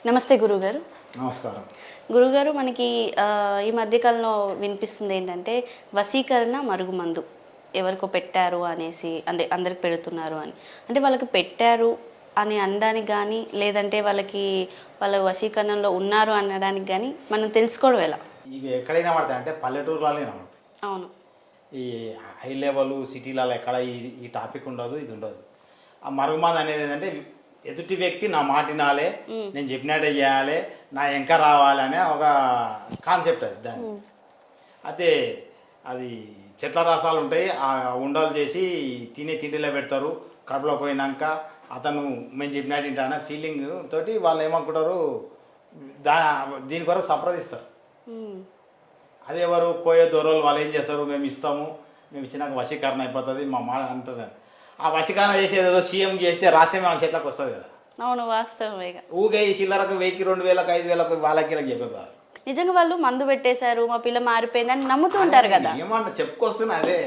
నమస్తే గురుగారు. నమస్కారం. గురుగారు, మనకి ఈ మధ్యకాలంలో వినిపిస్తుంది ఏంటంటే వశీకరణ మరుగుమందు ఎవరికో పెట్టారు అనేసి, అంటే అందరికి పెడుతున్నారు అని. అంటే వాళ్ళకి పెట్టారు అని అనడానికి కానీ, లేదంటే వాళ్ళ వశీకరణలో ఉన్నారు అనడానికి కానీ మనం తెలుసుకోవడం ఎలా? ఇవి ఎక్కడైనా పడతాయి, అంటే పల్లెటూరులోనే పడతాయి. అవును. ఈ హై లెవెల్ సిటీలలో ఎక్కడ ఈ టాపిక్ ఉండదు, ఇది ఉండదు. ఆ మరుగుమంది అనేది ఏంటంటే ఎదుటి వ్యక్తి నా మాట వినాలి, నేను చెప్పినట్టే చేయాలి, నా ఎంక రావాలి అనే ఒక కాన్సెప్ట్ అది దాన్ని. అయితే అది చెట్ల రసాలు ఉంటాయి, ఆ ఉండలు చేసి తిండిలో పెడతారు. కడుపులో పోయినాక అతను మేము చెప్పినట్టు వింటానే ఫీలింగ్ తోటి వాళ్ళు ఏమనుకుంటారు, దీని కొరకు సంప్రదిస్తారు. అదే ఎవరు కోయే దూరాలు వాళ్ళు ఏం చేస్తారు, మేము ఇస్తాము, మేము ఇచ్చినాక వశీకరణ అయిపోతుంది మా మాట అంటున్నారు. ఆ వశీకరణ చేసేది ఏదో సీఎం చేస్తే రాష్ట్రమే వాళ్ళ చేతిలోకి వస్తుంది కదా. అవును, వాస్తవమే. ఊగే ఈ చిల్లరకు 1000, 2000, 5000 వాళ్ళకి చెప్పేవారు. నిజంగా వాళ్ళు మందు పెట్టేశారు, మా పిల్ల మారిపోయిందని నమ్ముతూ ఉంటారు కదా. ఏమన్నా చెప్పుకొస్తున్నా అదే.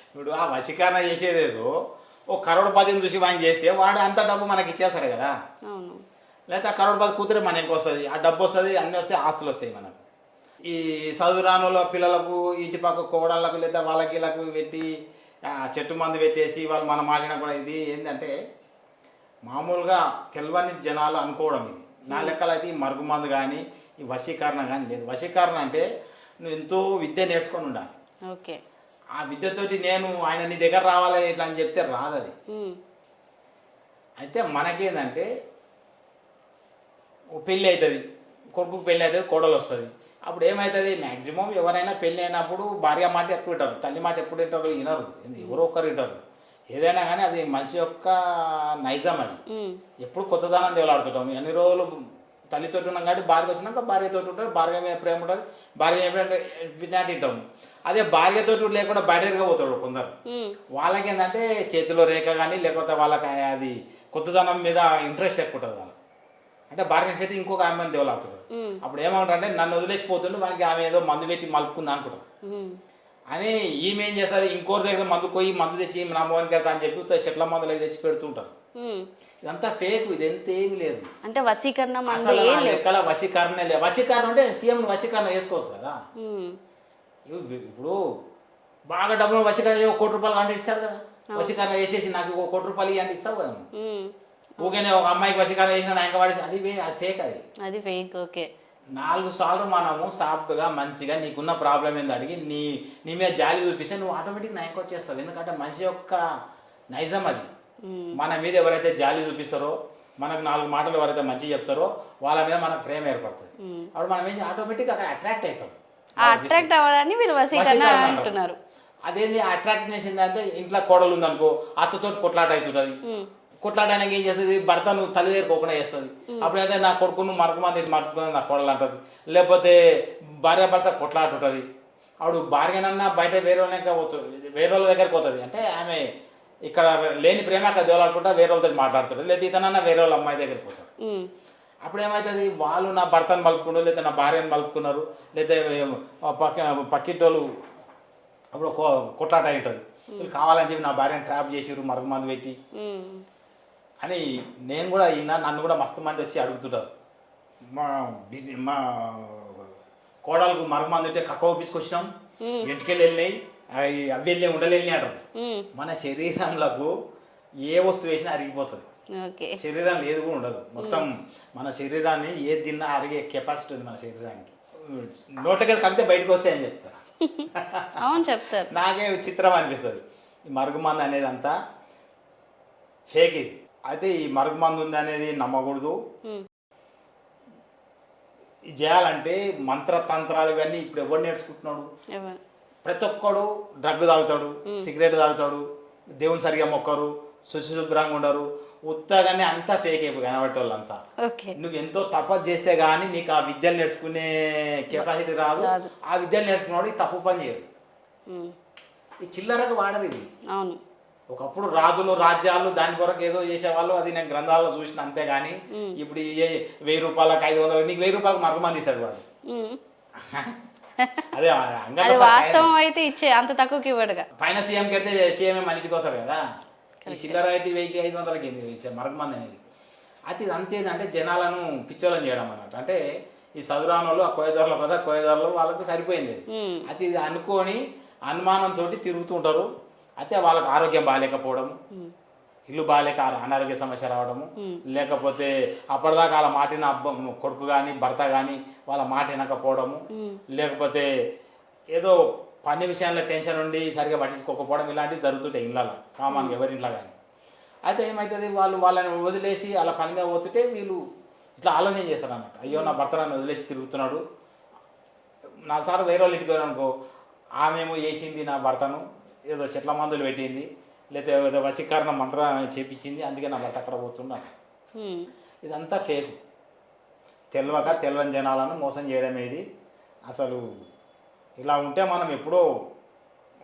ఇప్పుడు ఆ వశీకరణ చేసేదేదో ఓ కరోడ్పతిని చూసి వాయిన్ చేస్తే వాడు అంత డబ్బు మనకి ఇచ్చేస్తాడు కదా. అవును. లేకపోతే ఆ కరోడ్పతి కూతురే మనకి వస్తుంది, ఆ డబ్బు వస్తుంది, అన్నీ వస్తాయి, ఆస్తులు వస్తాయి మనకు. ఈ చదువురానుల పిల్లలకు ఇంటి పక్క కోడళ్ళకు లేదా వాళ్ళకి వీళ్ళకు పెట్టి చెట్టు మందు పెట్టేసి వాళ్ళు మనం మాట్లాడినా కూడా ఇది ఏంటంటే మామూలుగా తెలవని జనాలు అనుకోవడం. ఇది నా లెక్కలు అయితే ఈ మరుగుమందు కానీ ఈ వశీకరణ కానీ లేదు. వశీకరణ అంటే నువ్వు ఎంతో విద్య నేర్చుకొని ఉండాలి. ఓకే. ఆ విద్యతోటి నేను ఆయన నీ దగ్గర రావాలి ఇట్లా అని చెప్తే రాదు అది. అయితే మనకేందంటే పెళ్ళి అవుతుంది, కొడుకు పెళ్ళి అవుతుంది, కోడలు వస్తుంది. అప్పుడు ఏమవుతుంది, మ్యాక్సిమం ఎవరైనా పెళ్ళి అయినప్పుడు భార్య మాట ఎక్కువ వింటారు, తల్లి మాట ఎప్పుడు వింటారు, వినరు, ఎవరో ఒక్కరు వింటారు. ఏదైనా కానీ అది మనిషి యొక్క నైజం. అది ఎప్పుడు కొత్తదనం దేవులాడుతుంటాం. ఎన్ని రోజులు తల్లితోటి ఉన్నాం కాబట్టి భార్య వచ్చినాక భార్యతోటి ఉంటారు, భార్య మీద ప్రేమ ఉంటుంది, భార్య విజ్ఞానం తింటాం. అదే భార్యతోటి లేకుండా బయట తిరగబోతాడు కొందరు. వాళ్ళకి ఏంటంటే చేతిలో రేఖ కానీ లేకపోతే వాళ్ళకి అది కొత్తదనం మీద ఇంట్రెస్ట్ ఎక్కువ ఉంటుంది. వాళ్ళకి అంటే భార్య చేతి ఇంకొక ఆమెను దేవులాడుతాడు. అప్పుడు ఏమంటారు అంటే నన్ను వదిలేసిపోతుండే వానికి ఆమె ఏదో మందు పెట్టి మలుపుకుంది అనుకుంటారు. అని ఈమె ఏం చేస్తారు, ఇంకోరి దగ్గర మందు పోయి మందు తెచ్చి నా మోహన్కి వెళ్తా అని చెప్పి చెట్ల మందులు తెచ్చి పెడుతుంటారు. ఇదంతా ఫేక్, ఇది ఎంత ఏమి లేదు. అంటే వశీకరణ వశీకరణ లేదు. వశీకరణ అంటే సీఎం వశీకరణ చేసుకోవచ్చు కదా. ఇప్పుడు బాగా డబ్బులు వశీకరణ 1 కోటి రూపాయలు అంటే ఇస్తాడు కదా. వశీకరణ చేసేసి నాకు 1 కోటి రూపాయలు అంటే ఇస్తావు కదా. ఊకేనే ఒక అమ్మాయికి వశీకరణ చేసిన ఆయన వాడేసి అది ఫేక్. అది ఫేక్. ఓకే. 4 సార్లు మనము సాఫ్ట్గా మంచిగా నీకున్న ప్రాబ్లం ఏందో అడిగి నీ మీద జాలి చూపిస్తే నువ్వు ఆటోమేటిక్ నాయకు వచ్చేస్తావు. ఎందుకంటే మనిషి యొక్క నైజం అది. మన మీద ఎవరైతే జాలి చూపిస్తారో, మనకు 4 మాటలు ఎవరైతే మంచిగా చెప్తారో వాళ్ళ మీద మనకు ప్రేమ ఏర్పడుతుంది. అప్పుడు మనం ఏం ఆటోమేటిక్ అక్కడ అట్రాక్ట్ అవుతాం. అట్రాక్ట్ అవ్వడాన్ని మీరు వశీకరణ అంటున్నారు. అదేంటి అట్రాక్ట్నెస్ ఏంటంటే ఇంట్లో కోడలు ఉందనుకో, అత్తతో కొట్లాట అవుతుంటుంది. కొట్లాడడానికి ఏం చేస్తుంది, భర్తను తల్లి దగ్గర పోకుండా చేస్తుంది. అప్పుడైతే నా కొడుకును మరుగుమంది మరుగుతుంది నా కోడలు అంటుంది. లేకపోతే భార్య భర్త కొట్లాట ఉంటుంది. అప్పుడు భార్యనన్నా బయట వేరే వాళ్ళ దగ్గరికి పోతుంది. అంటే ఆమె ఇక్కడ లేని ప్రేమ అక్కడ దేవులాడుకుంటా వేరే వాళ్ళతో మాట్లాడుతుంది. లేదా ఇతనన్నా వేరే వాళ్ళ అమ్మాయి దగ్గరికి పోతాడు. అప్పుడు ఏమవుతుంది, వాళ్ళు నా భర్తను మలుపుకున్నారు, లేదా నా భార్యను మలుపుకున్నారు, లేదా పక్కింటోళ్ళు అప్పుడు కొట్లాట అయి ఉంటుంది. వీళ్ళు కావాలని చెప్పి నా భార్యను ట్రాప్ చేసిరు మరుగుమందు పెట్టి అని నేను కూడా అయినా. నన్ను కూడా మస్తు మంది వచ్చి అడుగుతుంటారు, మా కోడలకు మరుగుమందు అంటే కక్క తీసుకొచ్చినాం, ఇంటికెళ్ళి వెళ్ళినాయి, అవి వెళ్ళి ఉండలేని అంటారు. మన శరీరంలో ఏ వస్తువు వేసినా అరిగిపోతుంది. శరీరంలో ఏది కూడా ఉండదు. మొత్తం మన శరీరాన్ని ఏది తిన్నా అరిగే కెపాసిటీ ఉంది మన శరీరానికి. నోట్లకెళ్ళి కలిపితే బయటకు వస్తాయని చెప్తారు. అవును, చెప్తారు. నాకే విచిత్రం అనిపిస్తుంది. ఈ మరుగుమందు అనేది అంతా ఫేక్. ఇది అయితే ఈ మరుగుమందు ఉంది అనేది నమ్మకూడదు. ఇది చేయాలంటే మంత్రతంత్రాలు ఇవన్నీ ఇప్పుడు ఎవరు నేర్చుకుంటున్నాడు? ప్రతి ఒక్కడు డ్రగ్ తాగుతాడు, సిగరెట్ తాగుతాడు, దేవుని సరిగా మొక్కరు, శుభ్రంగా ఉండరు. ఉత్తగానే అంతా ఫేక్ అయిపోయి కనబట్టే వాళ్ళంతా. నువ్వు ఎంతో తపస్సు చేస్తే గానీ నీకు ఆ విద్యలు నేర్చుకునే కెపాసిటీ రాదు. ఆ విద్యలు నేర్చుకున్నాడు ఈ తప్పు పని చేయడు. ఈ చిల్లరకు వాడరు ఇది. అవును. ఒకప్పుడు రాజులు రాజ్యాలు దాని కొరకు ఏదో చేసేవాళ్ళు, అది నేను గ్రంథాల్లో చూసిన. అంతేగాని ఇప్పుడు 1000 రూపాయలకు 500 నీకు 1000 రూపాయలకు మరుగుమంది ఇస్తాడు వాడు. అదే వాస్తవం అయితే ఇచ్చే అంత తక్కువకి ఇవ్వడుగా. పైన సీఎంకి అయితే సీఎం మన ఇంటికి వస్తాడు కదా. ఈ చిల్లర 1000కి 500కి ఏంది మరుగుమంది అనేది. అది అంతేదంటే జనాలను పిచ్చోళ్ళని చేయడం అన్నట్టు. అంటే ఈ చదురాని వాళ్ళు ఆ కోయదారులు కదా, కోయదారులు వాళ్ళకి సరిపోయింది అది. అది ఇది అనుకొని అనుమానంతో తిరుగుతూ ఉంటారు. అయితే వాళ్ళకి ఆరోగ్యం బాగాలేకపోవడం, ఇల్లు బాగాలేక అనారోగ్య సమస్య రావడము, లేకపోతే అప్పటిదాకా వాళ్ళ మాటిన కొడుకు కానీ భర్త కానీ వాళ్ళ మాట వినకపోవడము, లేకపోతే ఏదో పని విషయంలో టెన్షన్ ఉండి సరిగా పట్టించుకోకపోవడం, ఇలాంటివి జరుగుతుంటాయి ఇళ్ళలో కామన్గా ఎవరి ఇంట్లో కానీ. అయితే ఏమవుతుంది, వాళ్ళని వదిలేసి అలా పని మీద పోతుంటే వీళ్ళు ఇట్లా ఆలోచన చేస్తారు అన్నట్టు. అయ్యో నా భర్త నన్ను వదిలేసి తిరుగుతున్నాడు, 4 సార్లు వేరే వాళ్ళు ఇంటికి అనుకో, ఆమెమో చేసింది నా భర్తను, ఏదో చెట్ల మందులు పెట్టింది, లేకపోతే ఏదో వశీకరణ మంత్రం చేపించింది, అందుకే నా భర్త అక్కడ పోతున్నాడు. ఇదంతా ఫేక్. తెలియని జనాలను మోసం చేయడం ఏది అసలు. ఇలా ఉంటే మనం ఎప్పుడో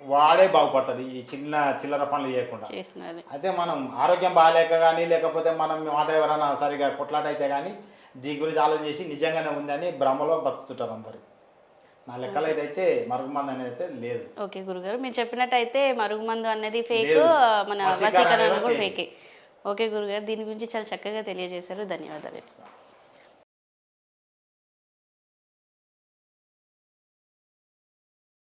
వాడే బాగుపడతాడు ఈ చిల్లర పనులు చేయకుండా. అయితే మనం ఆరోగ్యం బాగాలేక కానీ, లేకపోతే మనం మాట ఎవరైనా సరిగా కొట్లాట అయితే కానీ దీని గురించి ఆలోచన చేసి నిజంగానే ఉందని భ్రమలో బతుకుతుంటారు అందరు. నా లెక్కలో అయితే మరుగుమందు అనేది అయితే లేదు. ఓకే గురుగారు, మీరు చెప్పినట్టయితే మరుగుమందు అనేది ఫేక్, మన వశీకరణ కూడా ఫేకే. ఓకే గురుగారు, దీని గురించి చాలా చక్కగా తెలియజేశారు. ధన్యవాదాలు.